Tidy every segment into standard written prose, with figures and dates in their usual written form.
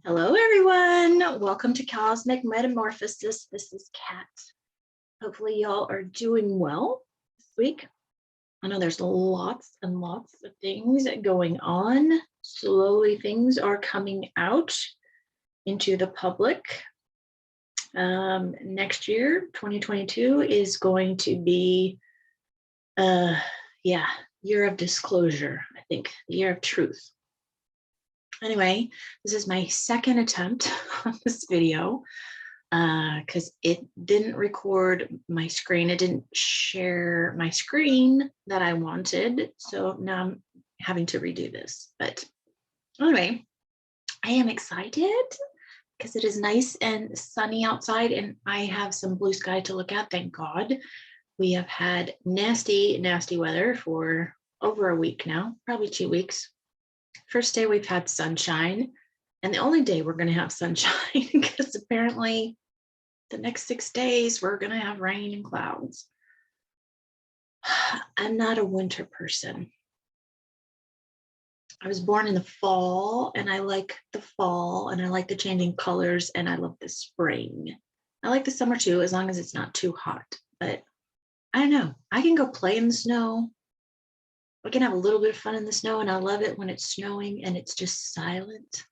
Hello, everyone. Welcome to Cosmic Metamorphosis. This is Kat. Hopefully, y'all are doing well this week. I know there's lots and lots of things going on. Slowly, things are coming out into the public. Next year, 2022, is going to be, year of disclosure, I think, the year of truth. Anyway, this is my second attempt on this video because it didn't record my screen. It didn't share my screen that I wanted. So now I'm having to redo this. But anyway, I am excited because it is nice and sunny outside and I have some blue sky to look at, thank God. We have had nasty, nasty weather for over a week now, probably 2 weeks. First day we've had sunshine, and the only day we're going to have sunshine because apparently the next 6 days we're going to have rain and clouds. I'm not a winter person. I was born in the fall, and I like the fall, and I like the changing colors, and I love the spring. I like the summer too, as long as it's not too hot. But I don't know. I can go play in the snow. I can have a little bit of fun in the snow, and I love it when it's snowing and it's just silent.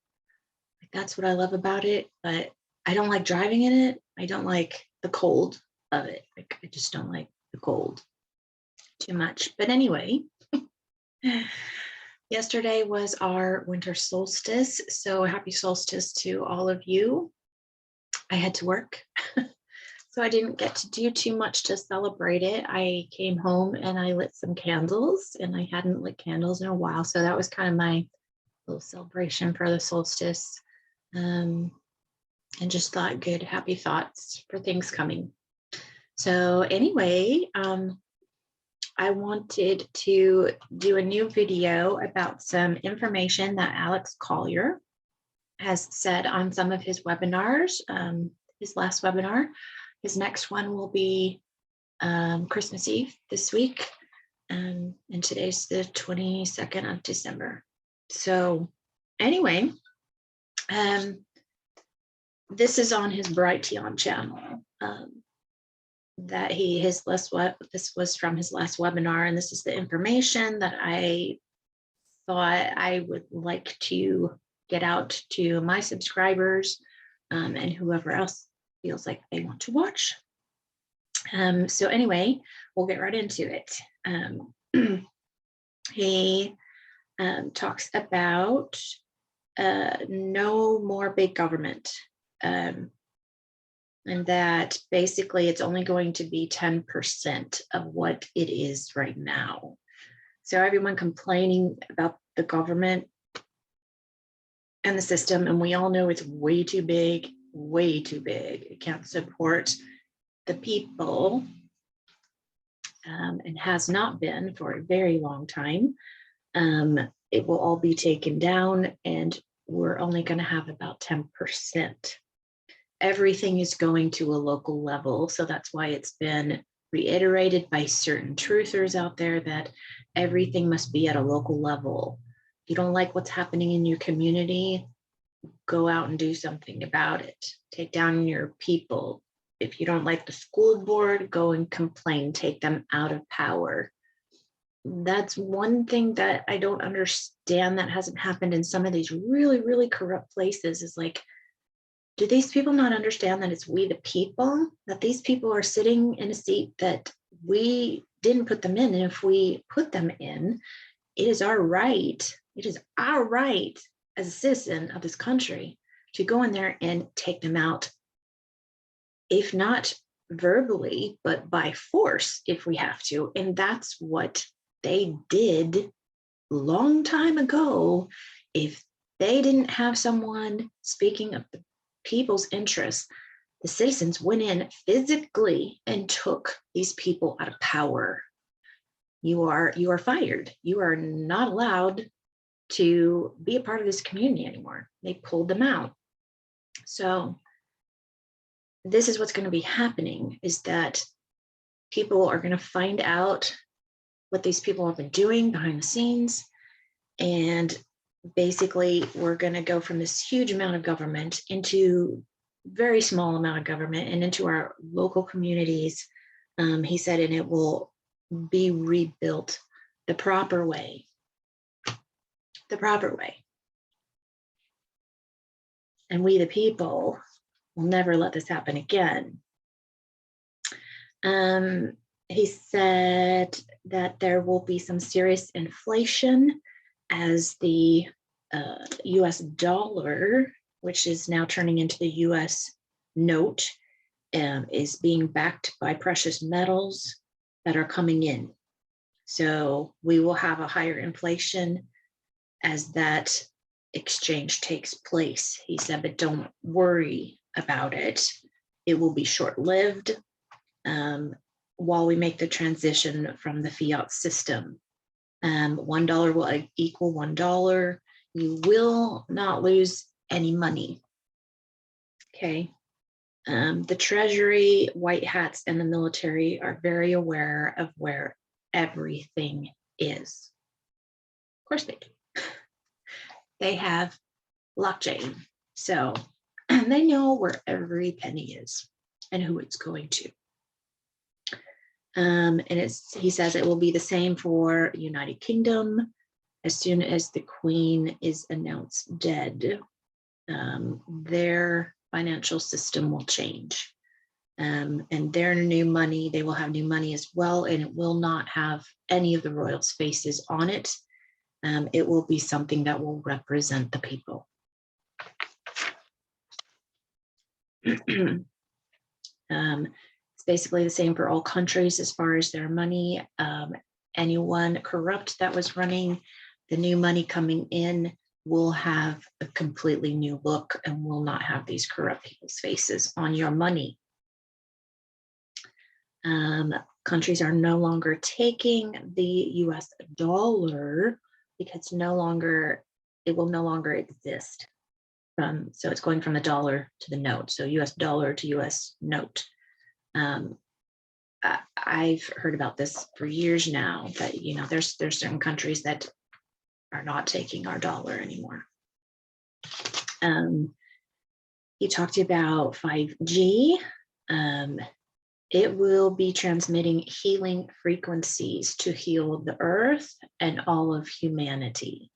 Like, that's what I love about it, but I don't like driving in it. I don't like the cold of it. Like, I just don't like the cold too much. But anyway, yesterday was our winter solstice. So happy solstice to all of you. I had to work. So I didn't get to do too much to celebrate it. I came home and I lit some candles, and I hadn't lit candles in a while. So that was kind of my little celebration for the solstice. And just thought good, happy thoughts for things coming. So anyway, I wanted to do a new video about some information that Alex Collier has said on some of his webinars, his last webinar. His next one will be Christmas Eve this week, and today's the 22nd of December. So anyway, this is on his Brighteon channel. This was from his last webinar, and this is the information that I thought I would like to get out to my subscribers and whoever else feels like they want to watch. So anyway, we'll get right into it. He talks about no more big government, and that basically it's only going to be 10% of what it is right now. So everyone complaining about the government and the system, and we all know it's way too big. Way too big. It can't support the people, and has not been for a very long time. It will all be taken down, and we're only going to have about 10%. Everything is going to a local level, so that's why it's been reiterated by certain truthers out there that everything must be at a local level. If you don't like what's happening in your community, go out and do something about it. Take down your people. If you don't like the school board, go and complain. Take them out of power. That's one thing that I don't understand that hasn't happened in some of these really, really corrupt places is like, do these people not understand that it's we the people, that these people are sitting in a seat that we didn't put them in? And if we put them in, it is our right. It is our right as a citizen of this country to go in there and take them out, if not verbally, but by force if we have to. And that's what they did long time ago. If they didn't have someone speaking of the people's interests, the citizens went in physically and took these people out of power. You are fired. You are not allowed to be a part of this community anymore. They pulled them out. So this is what's going to be happening, is that people are going to find out what these people have been doing behind the scenes, and basically, we're going to go from this huge amount of government into very small amount of government and into our local communities. He said, and it will be rebuilt the proper way. The proper way. And we, the people, will never let this happen again. He said that there will be some serious inflation as the US dollar, which is now turning into the US note, is being backed by precious metals that are coming in. So we will have a higher inflation as that exchange takes place. He said, but don't worry about it. It will be short-lived while we make the transition from the fiat system. $1 will equal $1. You will not lose any money. Okay. The Treasury, white hats, and the military are very aware of where everything is. Of course they do. They have blockchain. So they know where every penny is and who it's going to. And he says it will be the same for United Kingdom. As soon as the Queen is announced dead, their financial system will change. And their new money, they will have new money as well, and it will not have any of the royals' faces on it. It will be something that will represent the people. It's basically the same for all countries as far as their money. Anyone corrupt that was running the new money coming in will have a completely new look and will not have these corrupt people's faces on your money. Countries are no longer taking the US dollar because it will no longer exist. So it's going from the dollar to the note. So US dollar to US note. I've heard about this for years now, that there's certain countries that are not taking our dollar anymore. He talked about 5G. It will be transmitting healing frequencies to heal the earth and all of humanity.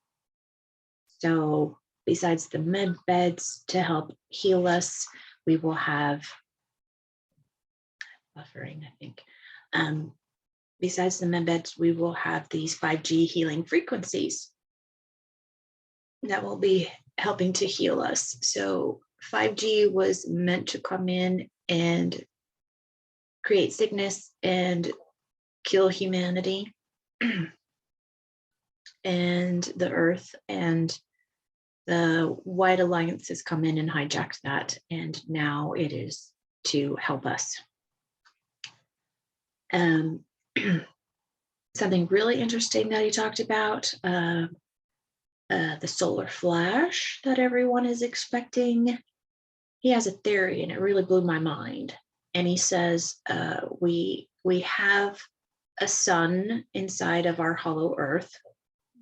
So besides the med beds to help heal us, we will have buffering, I think. Besides the med beds, we will have these 5G healing frequencies that will be helping to heal us. So 5G was meant to come in and create sickness and kill humanity and the earth, and the White Alliance has come in and hijacked that, and now it is to help us. Something really interesting that he talked about, the solar flash that everyone is expecting. He has a theory and it really blew my mind. And he says, we have a sun inside of our hollow earth,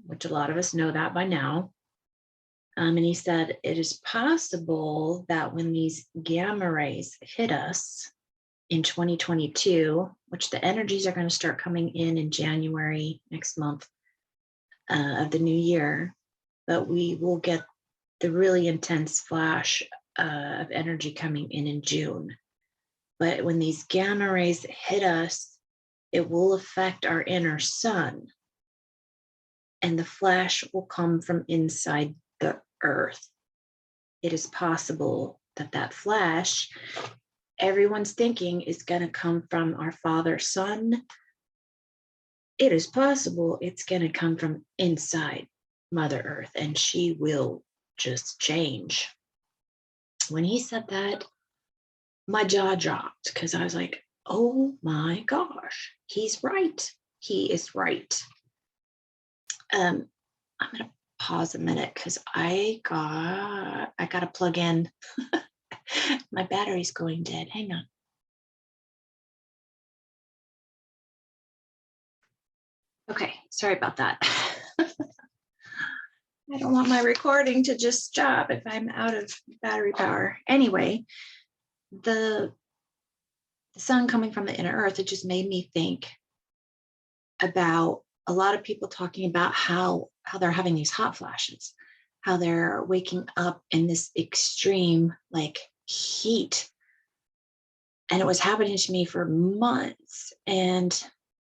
which a lot of us know that by now. And he said, it is possible that when these gamma rays hit us in 2022, which the energies are going to start coming in January next month of the new year, but we will get the really intense flash of energy coming in June. But when these gamma rays hit us, it will affect our inner sun, and the flash will come from inside the earth. It is possible that that flash, everyone's thinking, is going to come from our father sun. It is possible it's going to come from inside Mother Earth, and she will just change. When he said that, my jaw dropped, because I was like, oh my gosh, he's right. He is right. I'm going to pause a minute because I got to plug in. My battery's going dead. Hang on. Okay, sorry about that. I I don't want my recording to just stop if I'm out of battery power. Anyway, the sun coming from the inner earth, it just made me think about a lot of people talking about how they're having these hot flashes, how they're waking up in this extreme like heat. And it was happening to me for months. And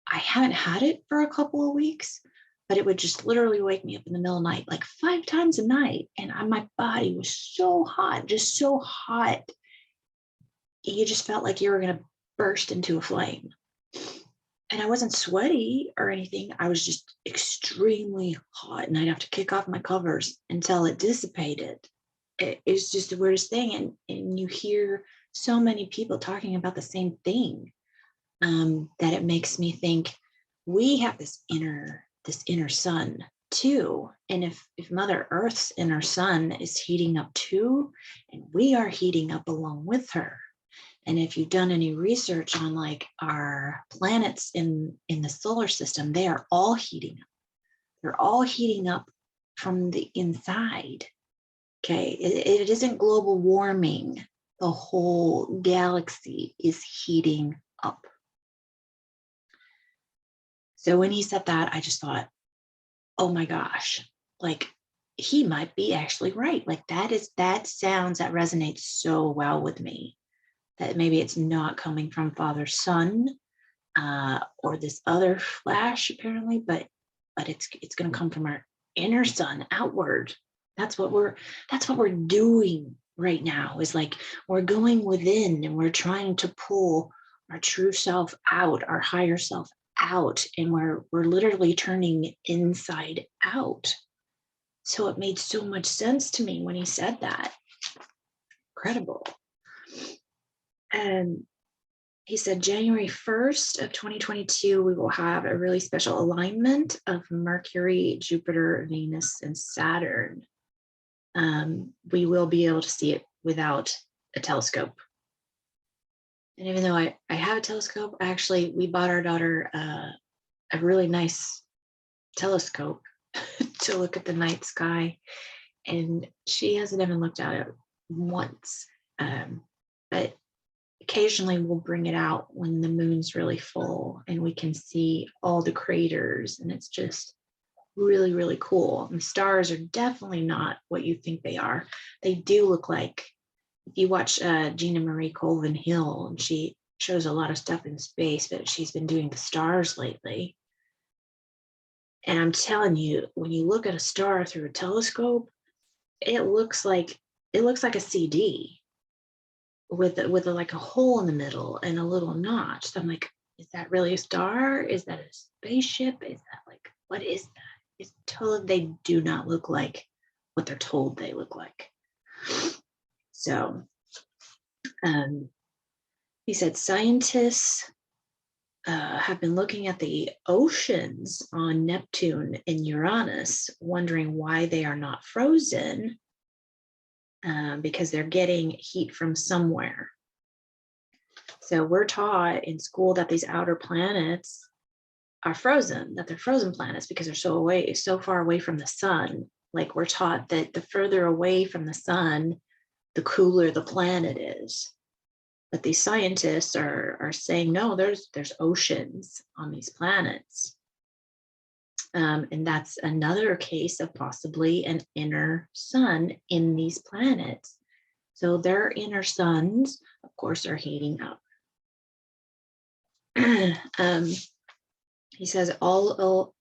I haven't had it for a couple of weeks, but it would just literally wake me up in the middle of the night, like 5 times a night. And my body was so hot, just so hot. You just felt like you were going to burst into a flame. And I wasn't sweaty or anything. I was just extremely hot, and I'd have to kick off my covers until it dissipated. It's just the weirdest thing. And you hear so many people talking about the same thing, that it makes me think we have this inner sun too. And if Mother Earth's inner sun is heating up too, and we are heating up along with her. And if you've done any research on like our planets in the solar system, they are all heating up. They're all heating up from the inside. Okay, it isn't global warming. The whole galaxy is heating up. So when he said that, I just thought, oh my gosh, like he might be actually right. Like that resonates so well with me. That maybe it's not coming from Father Sun or this other flash apparently, but it's going to come from our inner sun outward. That's what we're doing right now, is like we're going within and we're trying to pull our true self out, our higher self out, and we're literally turning inside out. So it made so much sense to me when he said that. Incredible. And he said January 1st of 2022, we will have a really special alignment of Mercury, Jupiter, Venus, and Saturn. We will be able to see it without a telescope. And even though I have a telescope, actually, we bought our daughter a really nice telescope to look at the night sky. And she hasn't even looked at it once. But occasionally we'll bring it out when the moon's really full and we can see all the craters, and it's just really, really cool. And the stars are definitely not what you think they are. They do look like, if you watch Gina Marie Colvin Hill, and she shows a lot of stuff in space, but she's been doing the stars lately. And I'm telling you, when you look at a star through a telescope, it looks like a CD with like a hole in the middle and a little notch. So I'm like, is that really a star? Is that a spaceship? Is that like, what is that? It's totally, they do not look like what they're told they look like. So he said scientists have been looking at the oceans on Neptune and Uranus, wondering why they are not frozen, because they're getting heat from somewhere. So we're taught in school that these outer planets are frozen, that they're frozen planets because they're so far away from the sun. Like we're taught that the further away from the sun, the cooler the planet is. But these scientists are saying, no, there's oceans on these planets. And that's another case of possibly an inner sun in these planets. So their inner suns, of course, are heating up. He says all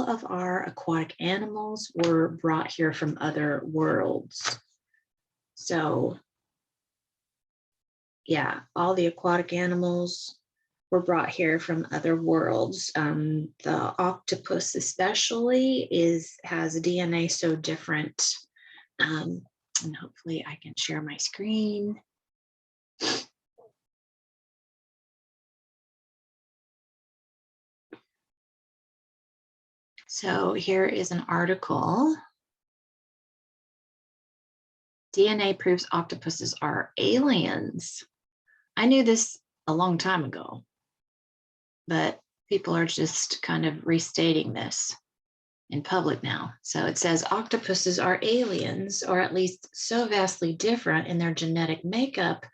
of our aquatic animals were brought here from other worlds. So yeah, all the aquatic animals were brought here from other worlds. The octopus especially has a DNA so different. And hopefully I can share my screen. So here is an article. DNA proves octopuses are aliens. I knew this a long time ago, but people are just kind of restating this. in public now. So it says octopuses are aliens, or at least so vastly different in their genetic makeup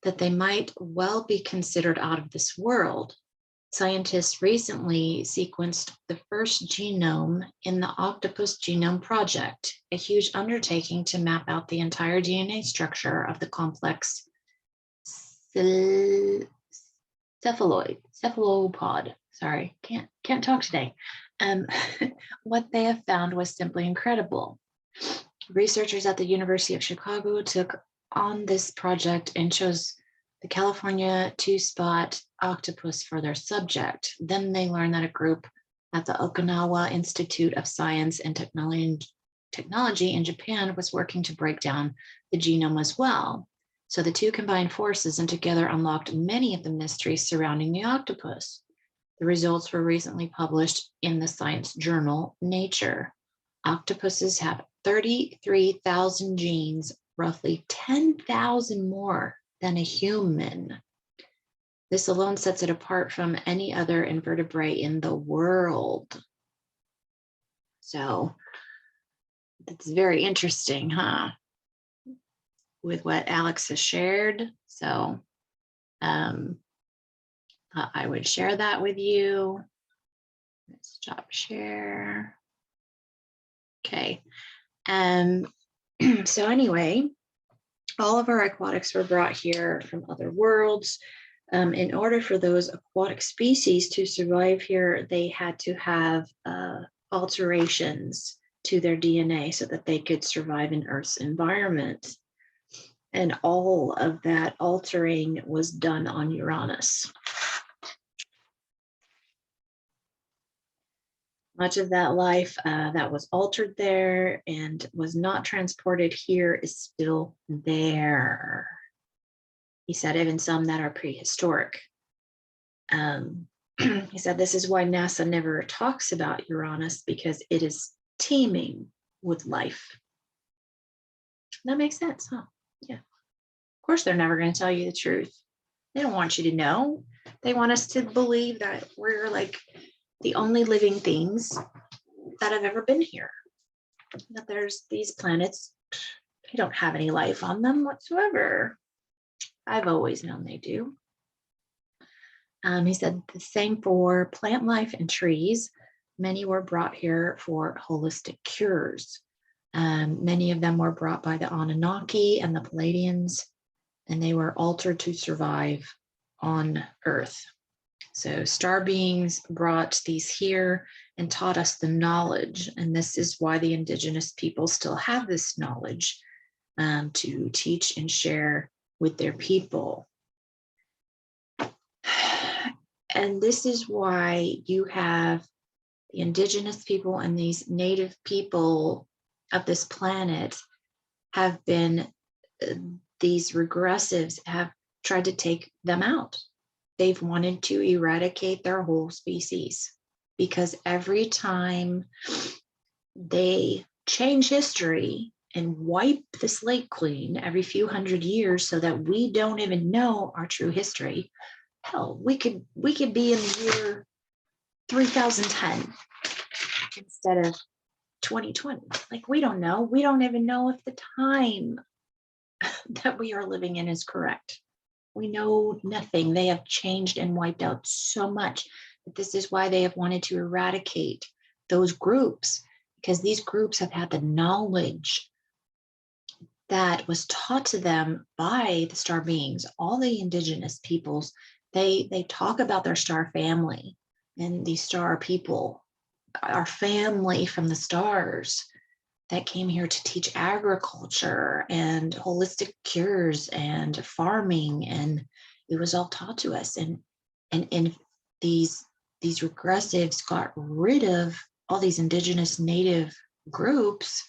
that they might well be considered out of this world. Scientists recently sequenced the first genome in the Octopus Genome Project, a huge undertaking to map out the entire DNA structure of the complex cephalopod. Sorry, can't talk today. What they have found was simply incredible. Researchers at the University of Chicago took on this project and chose the California two-spot octopus for their subject. Then they learned that a group at the Okinawa Institute of Science and Technology in Japan was working to break down the genome as well. So the two combined forces and together unlocked many of the mysteries surrounding the octopus. The results were recently published in the science journal Nature. Octopuses have 33,000 genes, roughly 10,000 more than a human. This alone sets it apart from any other invertebrate in the world. So that's very interesting, huh? With what Alex has shared. So I would share that with you. Let's stop share. Okay. So anyway, all of our aquatics were brought here from other worlds. In order for those aquatic species to survive here, they had to have alterations to their DNA so that they could survive in Earth's environment. And all of that altering was done on Uranus. Much of that life that was altered there and was not transported here is still there. He said even some that are prehistoric. He said this is why NASA never talks about Uranus, because it is teeming with life. That makes sense, huh? Yeah. Of course, they're never going to tell you the truth. They don't want you to know. They want us to believe that we're like the only living things that have ever been here. That there's these planets, they don't have any life on them whatsoever. I've always known they do. He said the same for plant life and trees. Many were brought here for holistic cures. Many of them were brought by the Anunnaki and the Palladians, and they were altered to survive on Earth. So star beings brought these here and taught us the knowledge. And this is why the indigenous people still have this knowledge to teach and share with their people. And this is why you have the indigenous people and these native people of this planet have been, these regressives have tried to take them out. They've wanted to eradicate their whole species, because every time they change history and wipe the slate clean every few hundred years so that we don't even know our true history. Hell, we could be in the year 3010 instead of 2020. Like, we don't know. We don't even know if the time that we are living in is correct. We know nothing. They have changed and wiped out so much. But this is why they have wanted to eradicate those groups, because these groups have had the knowledge that was taught to them by the star beings. All the indigenous peoples, they talk about their star family, and these star people, our family from the stars that came here to teach agriculture and holistic cures and farming, and it was all taught to us. And these regressives got rid of all these indigenous native groups.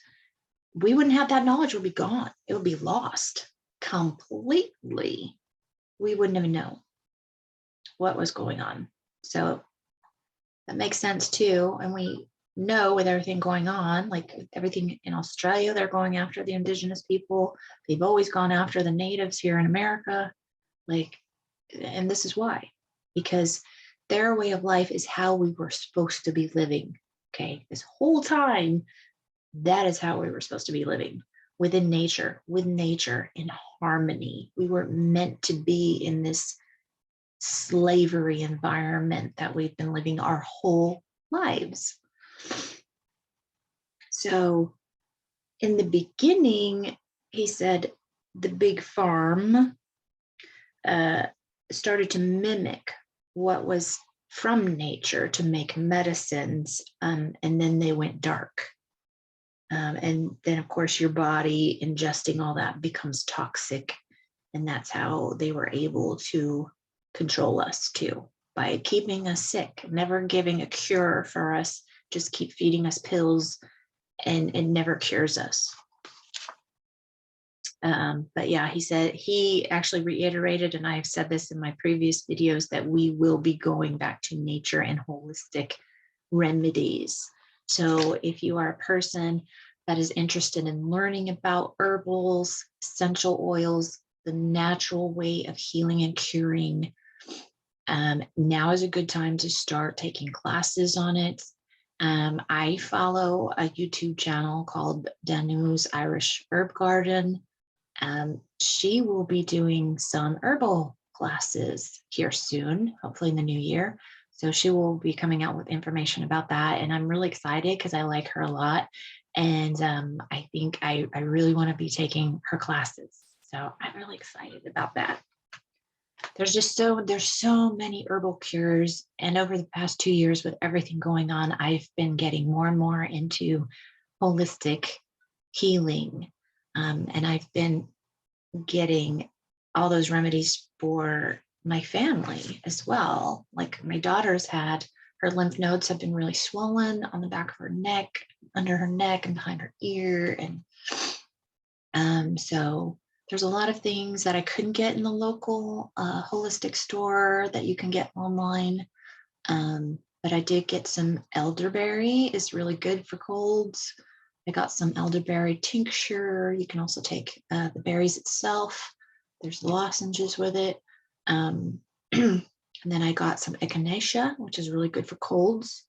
We wouldn't have that knowledge. Would be gone. It would be lost completely. We wouldn't even know what was going on. So that makes sense too. And we know with everything going on, like everything in Australia, they're going after the indigenous people. They've always gone after the natives here in America. Like, and this is why, because their way of life is how we were supposed to be living Okay, this whole time, that is how we were supposed to be living, within nature, with nature, in harmony. We weren't meant to be in this slavery environment that we've been living our whole lives. So in the beginning, he said the big farm started to mimic what was from nature to make medicines, and then they went dark. And then, of course, your body ingesting all that becomes toxic. And that's how they were able to control us too, by keeping us sick, never giving a cure for us, just keep feeding us pills, and it never cures us. But yeah, he said, he actually reiterated, and I've said this in my previous videos, that we will be going back to nature and holistic remedies. So if you are a person that is interested in learning about herbals, essential oils, the natural way of healing and curing, now is a good time to start taking classes on it. I follow a YouTube channel called Danu's Irish Herb Garden. She will be doing some herbal classes here soon, hopefully in the new year. So she will be coming out with information about that. And I'm really excited because I like her a lot. And I think I really want to be taking her classes. So I'm really excited about that. There's so many herbal cures. And over the past 2 years, with everything going on, I've been getting more and more into holistic healing. And I've been getting all those remedies for my family as well. Like my daughter's had, her lymph nodes have been really swollen on the back of her neck, under her neck and behind her ear. And so there's a lot of things that I couldn't get in the local holistic store that you can get online. But I did get some elderberry. It's really good for colds. I got some elderberry tincture. You can also take the berries itself. There's lozenges with it. And then I got some echinacea, which is really good for colds.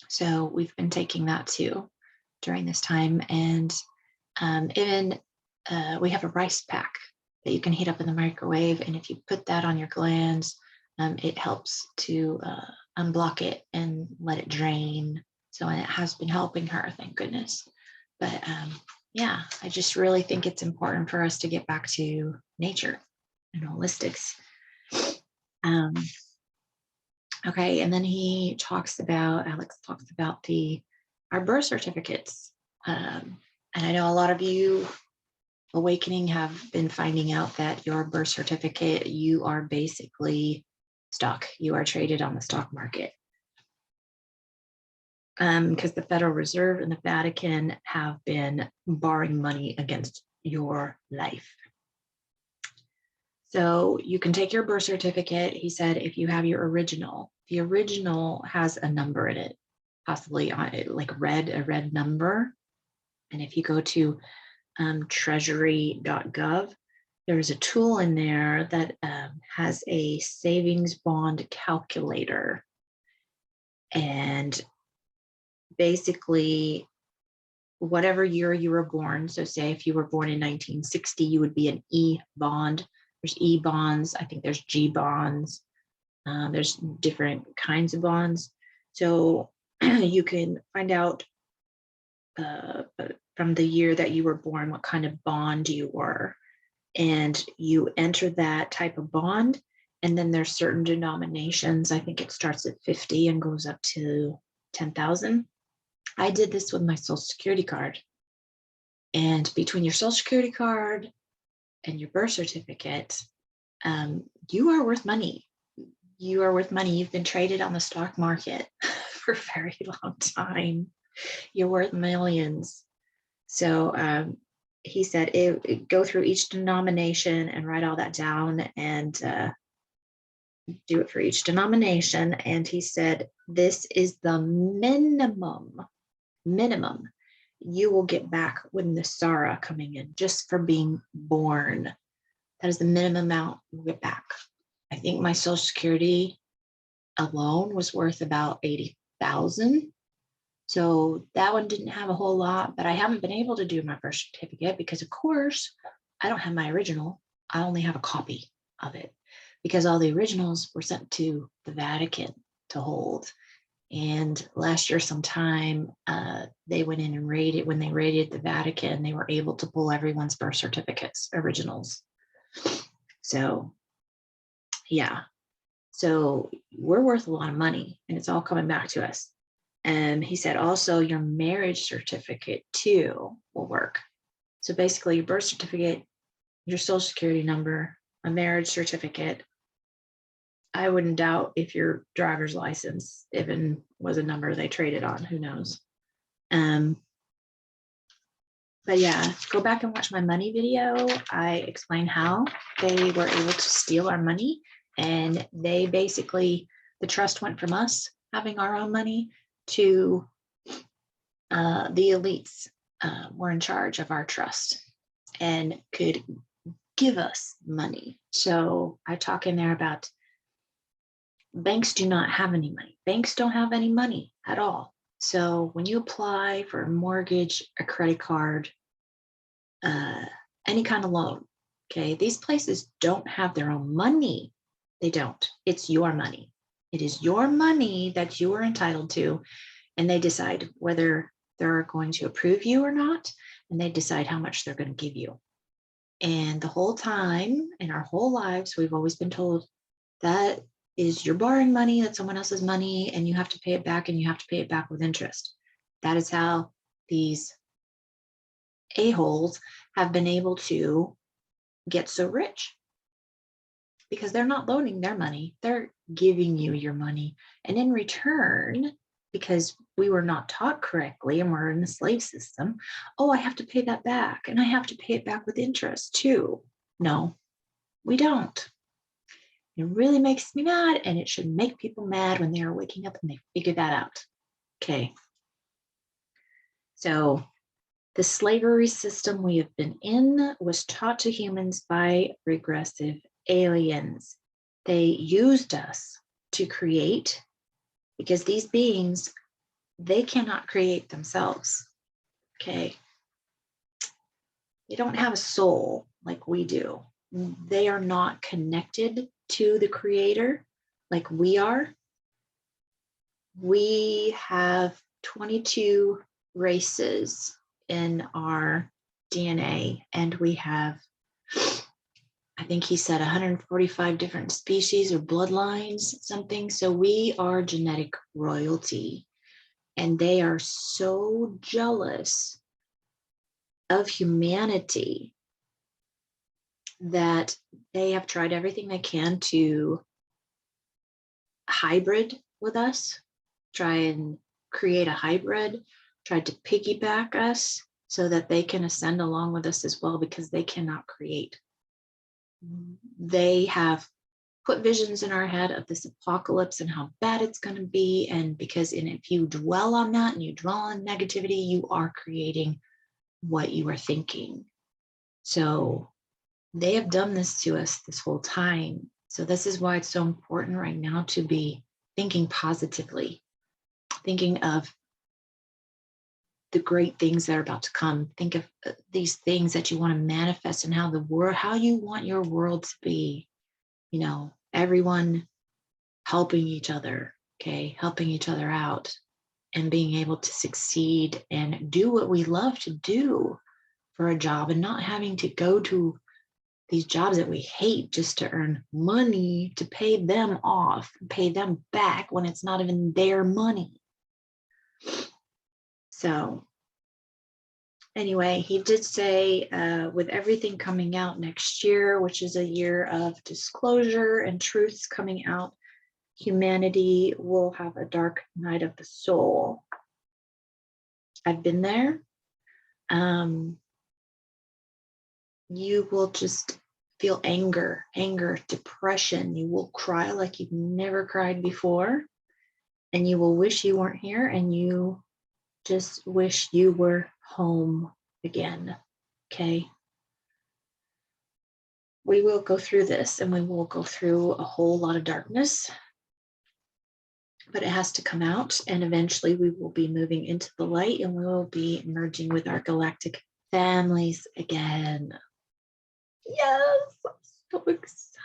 So we've been taking that too during this time. And even we have a rice pack that you can heat up in the microwave. And if you put that on your glands, it helps to unblock it and let it drain. So it has been helping her, thank goodness. But yeah, I just really think it's important for us to get back to nature and holistics. Okay, and then Alex talks about our birth certificates. And I know a lot of you awakening have been finding out that your birth certificate, you are basically stock. You are traded on the stock market. Because the Federal Reserve and the Vatican have been borrowing money against your life. So you can take your birth certificate. He said, if you have your original, the original has a number in it, possibly on it, like a red number. And if you go to treasury.gov, there's a tool in there that has a savings bond calculator. And basically, whatever year you were born, so say if you were born in 1960, you would be an E bond. There's E bonds. I think there's G bonds. There's different kinds of bonds. So you can find out from the year that you were born what kind of bond you were. And you enter that type of bond. And then there's certain denominations. I think it starts at 50 and goes up to 10,000. I did this with my Social Security card. And between your Social Security card and your birth certificate, you are worth money. You are worth money. You've been traded on the stock market for a very long time. You're worth millions. So he said, go through each denomination and write all that down and do it for each denomination. And he said, this is the minimum you will get back with Nasara coming in just for being born. That is the minimum amount you'll get back. I think my Social Security alone was worth about 80,000. So that one didn't have a whole lot, but I haven't been able to do my birth certificate because, of course, I don't have my original. I only have a copy of it because all the originals were sent to the Vatican to hold. And last year sometime, they went in and raided, when they raided the Vatican, they were able to pull everyone's birth certificates, originals. So, yeah. So we're worth a lot of money and it's all coming back to us. And he said also your marriage certificate too will work. So basically your birth certificate, your social security number, a marriage certificate. I wouldn't doubt if your driver's license even was a number they traded on, who knows. But yeah, go back and watch my money video. I explain how they were able to steal our money, and they basically, the trust went from us having our own money to the elites were in charge of our trust and could give us money. So I talk in there about banks do not have any money. Banks don't have any money at all. So when you apply for a mortgage, a credit card, any kind of loan, okay, these places don't have their own money. They don't. It's your money. It is your money that you are entitled to, and they decide whether they're going to approve you or not, and they decide how much they're going to give you. And the whole time in our whole lives, we've always been told that is you're borrowing money, that's someone else's money, and you have to pay it back, and you have to pay it back with interest. That is how these a-holes have been able to get so rich, because they're not loaning their money, they're giving you your money. And in return, because we were not taught correctly and we're in the slave system, oh, I have to pay that back, and I have to pay it back with interest too. No, we don't. It really makes me mad, and it should make people mad when they are waking up and they figure that out. Okay. So the slavery system we have been in was taught to humans by regressive aliens. They used us to create, because these beings, they cannot create themselves. Okay. They don't have a soul like we do. They are not connected to the creator like we are. We have 22 races in our DNA, and we have, I think he said 145 different species or bloodlines, something. So we are genetic royalty, and they are so jealous of humanity that they have tried everything they can to hybrid with us, try and create a hybrid, try to piggyback us so that they can ascend along with us as well, because they cannot create. They have put visions in our head of this apocalypse and how bad it's going to be. And because if you dwell on that and you dwell on negativity, you are creating what you are thinking. So they have done this to us this whole time. So this is why it's so important right now to be thinking positively, thinking of the great things that are about to come. Think of these things that you want to manifest, and how the world, how you want your world to be, you know, everyone helping each other, okay, helping each other out and being able to succeed and do what we love to do for a job, and not having to go to these jobs that we hate just to earn money to pay them off, pay them back when it's not even their money. So anyway, he did say with everything coming out next year, which is a year of disclosure and truths coming out, humanity will have a dark night of the soul. I've been there. You will just feel anger, depression. You will cry like you've never cried before, and you will wish you weren't here, and you just wish you were home again. Okay. We will go through this, and we will go through a whole lot of darkness. but it has to come out, and eventually we will be moving into the light, and we will be merging with our galactic families again. Yes, I'm so excited.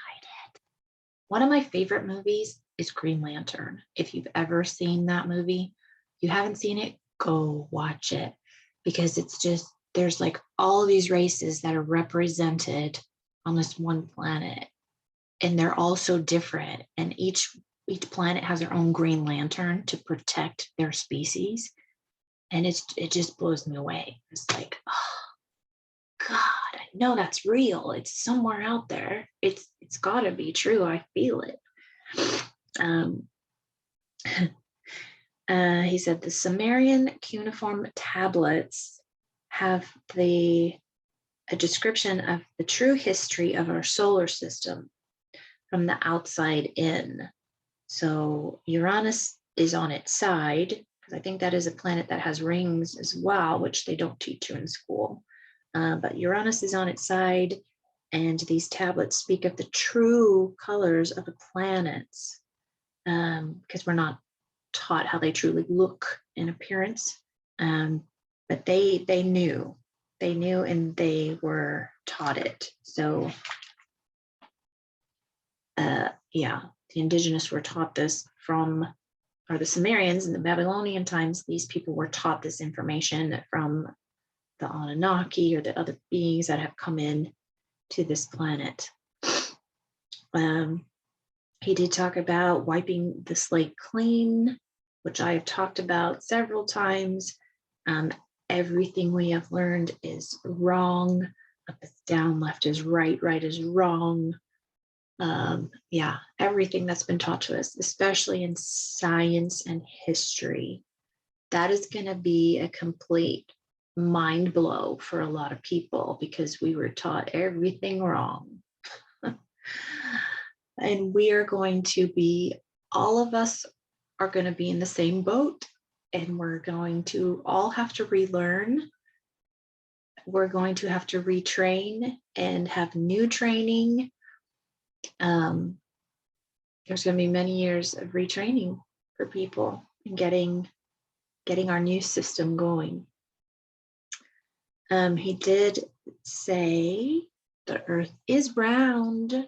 One of my favorite movies is Green Lantern. If you've ever seen that movie, you haven't seen it, go watch it, because it's just, there's like all these races that are represented on this one planet, and they're all so different, and each planet has their own Green Lantern to protect their species, and it just blows me away. It's like, oh God, I know that's real. It's somewhere out there. It's got to be true. I feel it. He said the Sumerian cuneiform tablets have a description of the true history of our solar system from the outside in. So Uranus is on its side, because I think that is a planet that has rings as well, which they don't teach you in school. But Uranus is on its side, and these tablets speak of the true colors of the planets, because we're not taught how they truly look in appearance. But they knew, and they were taught it. So yeah, the indigenous were taught this from, or the Sumerians in the Babylonian times, these people were taught this information from the Anunnaki or the other beings that have come in to this planet. He did talk about wiping the slate clean, which I have talked about several times. Everything we have learned is wrong. Up is down, left is right, right is wrong. Yeah, everything that's been taught to us, especially in science and history, that is going to be a complete mind blow for a lot of people, because we were taught everything wrong. And we are going to be, all of us are going to be in the same boat, and we're going to all have to relearn. We're going to have to retrain and have new training. There's going to be many years of retraining for people and getting our new system going. He did say the Earth is round.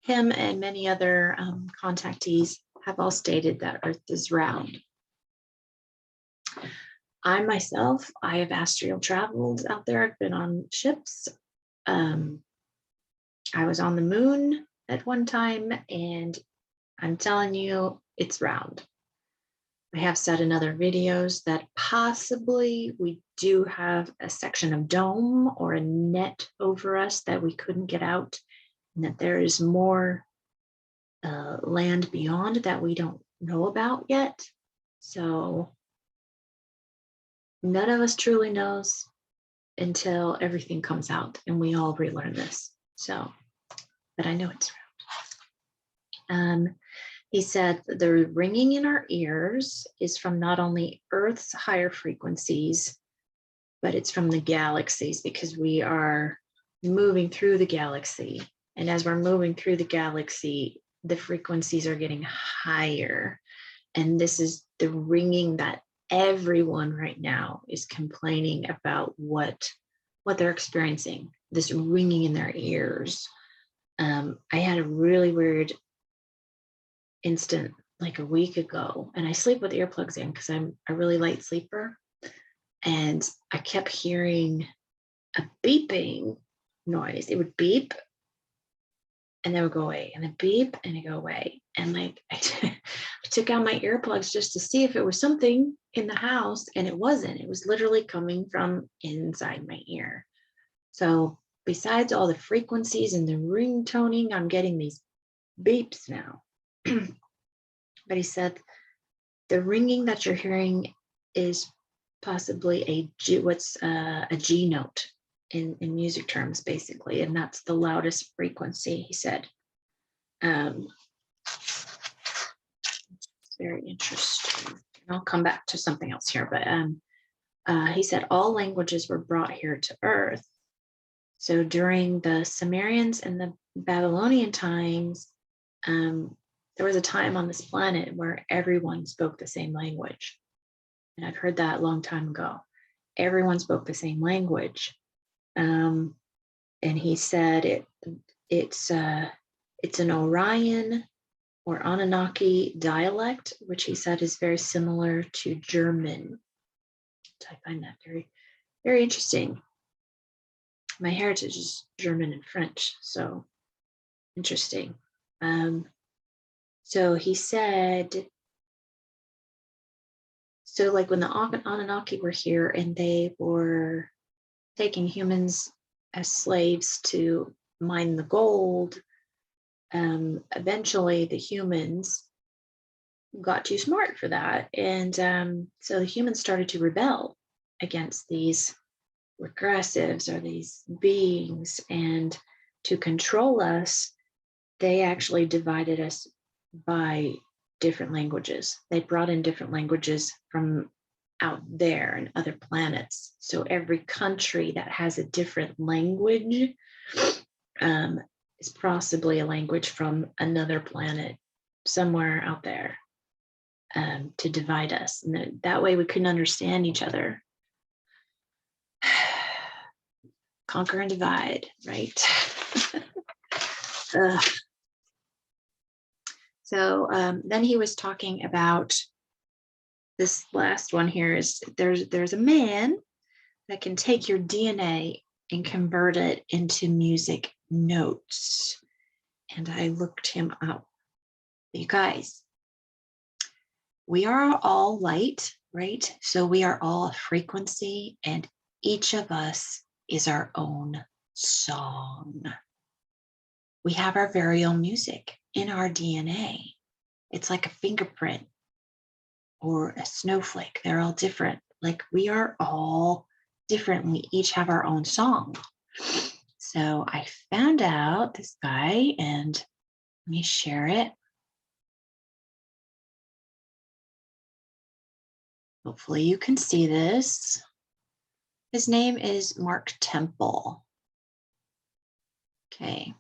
Him and many other contactees have all stated that Earth is round. I myself, I have astral traveled out there. I've been on ships. I was on the moon at one time, and I'm telling you, it's round. I have said in other videos that possibly we do have a section of dome or a net over us that we couldn't get out, and that there is more land beyond that we don't know about yet. So none of us truly knows until everything comes out and we all relearn this. So, but I know it's round. He said the ringing in our ears is from not only Earth's higher frequencies, but it's from the galaxies, because we are moving through the galaxy. And as we're moving through the galaxy, the frequencies are getting higher. And this is the ringing that everyone right now is complaining about, what they're experiencing, this ringing in their ears. I had a really weird instant like a week ago, and I sleep with earplugs in because I'm a really light sleeper, and I kept hearing a beeping noise. It would beep and then would go away, and then beep and it go away. And like I took out my earplugs just to see if it was something in the house, and it wasn't. It was literally coming from inside my ear. So besides all the frequencies and the ringtoning, I'm getting these beeps now. But he said the ringing that you're hearing is possibly what's a G note in music terms, basically, and that's the loudest frequency, he said. It's very interesting. I'll come back to something else here, but he said all languages were brought here to Earth. So during the Sumerians and the Babylonian times, there was a time on this planet where everyone spoke the same language. And I've heard that a long time ago. Everyone spoke the same language. And he said it's an Orion or Anunnaki dialect, which he said is very similar to German. I find that very, very interesting. My heritage is German and French, so interesting. So he said, so like when the Anunnaki were here and they were taking humans as slaves to mine the gold, eventually the humans got too smart for that. And so the humans started to rebel against these regressives or these beings. And to control us, they actually divided us by different languages. They brought in different languages from out there and other planets. So every country that has a different language is possibly a language from another planet somewhere out there, to divide us. And that way we couldn't understand each other. Conquer and divide, right? So then he was talking about this last one here is there's a man that can take your DNA and convert it into music notes. And I looked him up. You guys, we are all light, right? So we are all a frequency, and each of us is our own song. We have our very own music in our DNA. It's like a fingerprint or a snowflake. They're all different. Like we are all different. We each have our own song. So I found out this guy, and let me share it. Hopefully you can see this. His name is Mark Temple. Okay.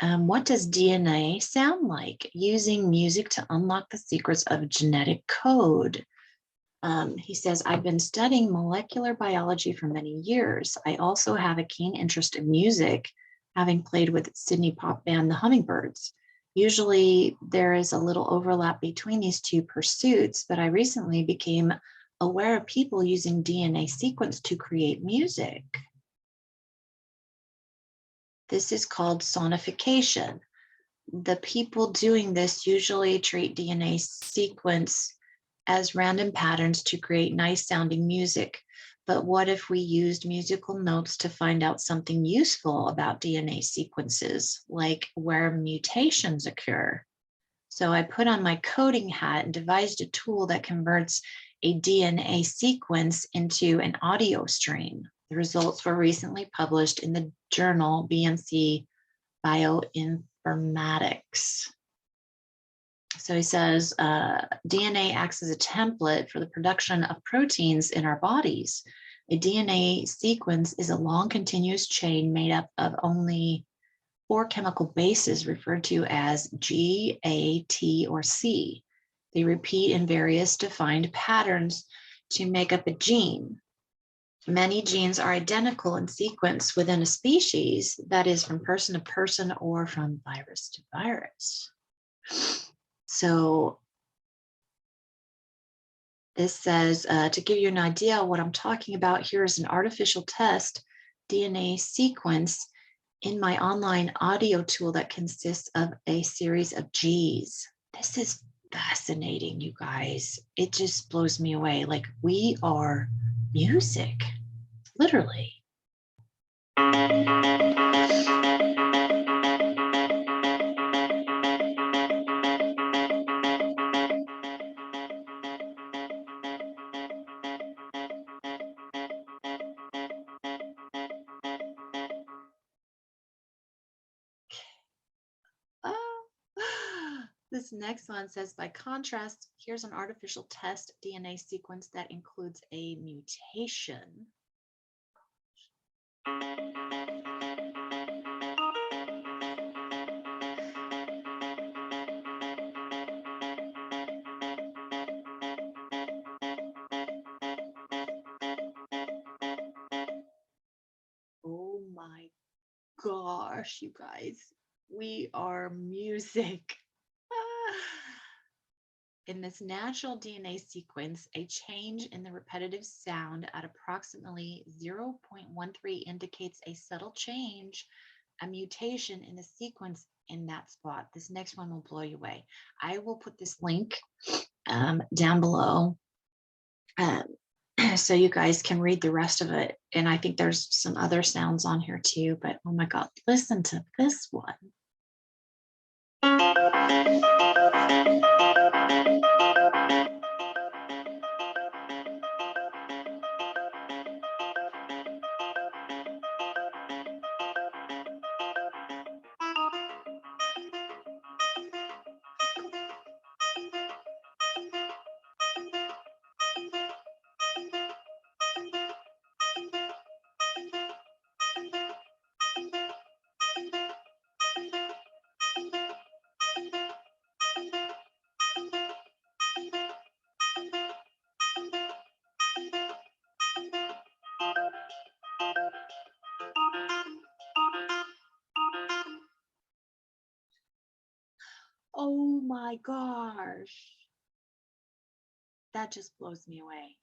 What does DNA sound like? Using music to unlock the secrets of genetic code. He says, I've been studying molecular biology for many years. I also have a keen interest in music, having played with Sydney pop band The Hummingbirds. Usually there is a little overlap between these two pursuits, but I recently became aware of people using DNA sequence to create music. This is called sonification. The people doing this usually treat DNA sequence as random patterns to create nice sounding music. But what if we used musical notes to find out something useful about DNA sequences, like where mutations occur? So I put on my coding hat and devised a tool that converts a DNA sequence into an audio stream. The results were recently published in the journal BMC Bioinformatics. So he says, DNA acts as a template for the production of proteins in our bodies. A DNA sequence is a long continuous chain made up of only 4 chemical bases referred to as G, A, T, or C. They repeat in various defined patterns to make up a gene. Many genes are identical in sequence within a species, that is from person to person or from virus to virus. So this says, to give you an idea of what I'm talking about, here is an artificial test DNA sequence in my online audio tool that consists of a series of Gs. This is fascinating, you guys. It just blows me away. Like we are music, literally. This next one says, by contrast, here's an artificial test DNA sequence that includes a mutation. gosh, you guys, we are music. In this natural DNA sequence, a change in the repetitive sound at approximately 0.13 indicates a subtle change, a mutation in the sequence in that spot. This next one will blow you away. I will put this link down below so you guys can read the rest of it. And I think there's some other sounds on here too, but oh my God, listen to this one. Oh my gosh. That just blows me away.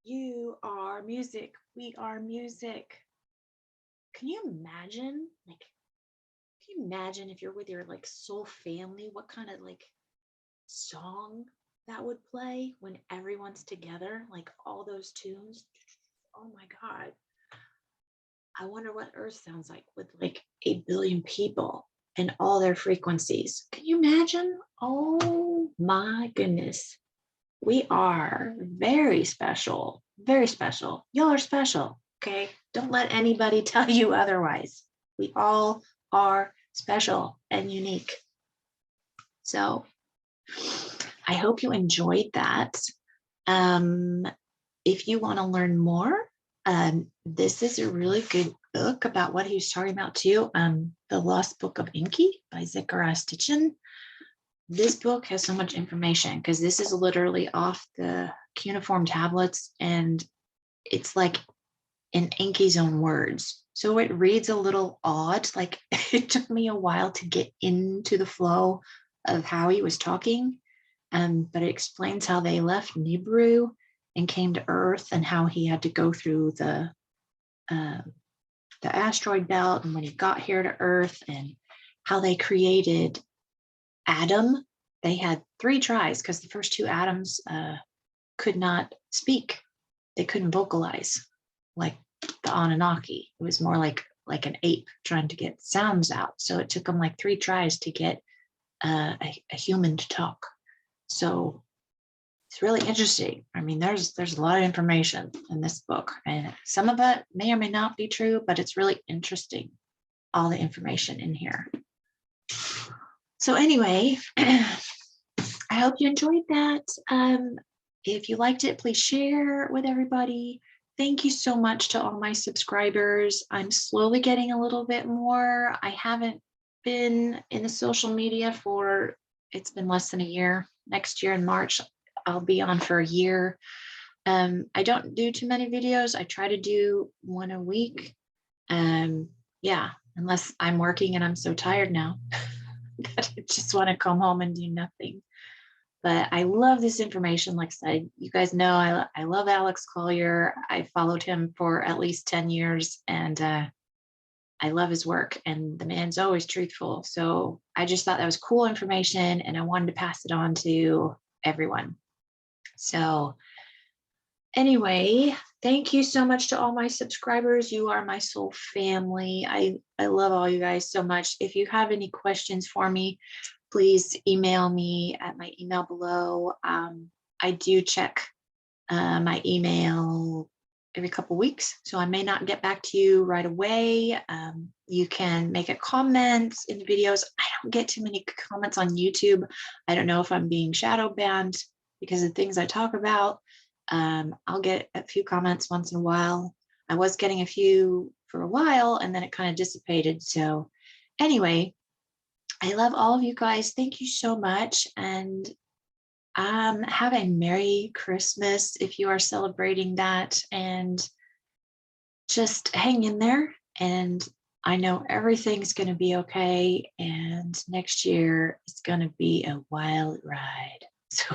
You are music. We are music. Can you imagine? Like, can you imagine if you're with your like soul family, what kind of like song that would play when everyone's together? Like all those tunes. Oh my God. I wonder what Earth sounds like with like 8 billion people and all their frequencies. Can you imagine? Oh my goodness. We are very special, very special. Y'all are special, okay? Don't let anybody tell you otherwise. We all are special and unique. So I hope you enjoyed that. If you want to learn more, this is a really good book about what he was talking about too. The Lost Book of Enki by Zechariah Stitchin. This book has so much information because this is literally off the cuneiform tablets and it's like in Enki's own words. So it reads a little odd. Like it took me a while to get into the flow of how he was talking. But it explains how they left Nibiru and came to Earth and how he had to go through the asteroid belt and when he got here to Earth and how they created Adam. They had 3 tries because the first 2 Adams could not speak. They couldn't vocalize like the Anunnaki. It was more like an ape trying to get sounds out. So it took them like 3 tries to get a human to talk. So it's really interesting. I mean, there's a lot of information in this book, and some of it may or may not be true, but it's really interesting, all the information in here. So anyway, I hope you enjoyed that. If you liked it, please share with everybody. Thank you so much to all my subscribers. I'm slowly getting a little bit more. I haven't been in the social media it's been less than a year. Next year in March, I'll be on for a year. I don't do too many videos. I try to do 1 a week. Yeah, unless I'm working and I'm so tired now that I just want to come home and do nothing. But I love this information. Like I said, you guys know I love Alex Collier. I followed him for at least 10 years and I love his work and the man's always truthful. So I just thought that was cool information and I wanted to pass it on to everyone. So anyway, thank you so much to all my subscribers. You are my soul family. I love all you guys so much. If you have any questions for me, please email me at my email below. I do check my email every couple weeks, so I may not get back to you right away. You can make a comment in the videos. I don't get too many comments on YouTube. I don't know if I'm being shadow banned because of things I talk about. I'll get a few comments once in a while. I was getting a few for a while and then it kind of dissipated. So anyway, I love all of you guys. Thank you so much. And have a Merry Christmas if you are celebrating that, and just hang in there And I know everything's going to be okay. And next year is going to be a wild ride. So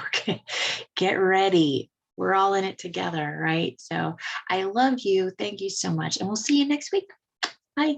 get ready. We're all in it together, right? So I love you. Thank you so much. And we'll see you next week. Bye.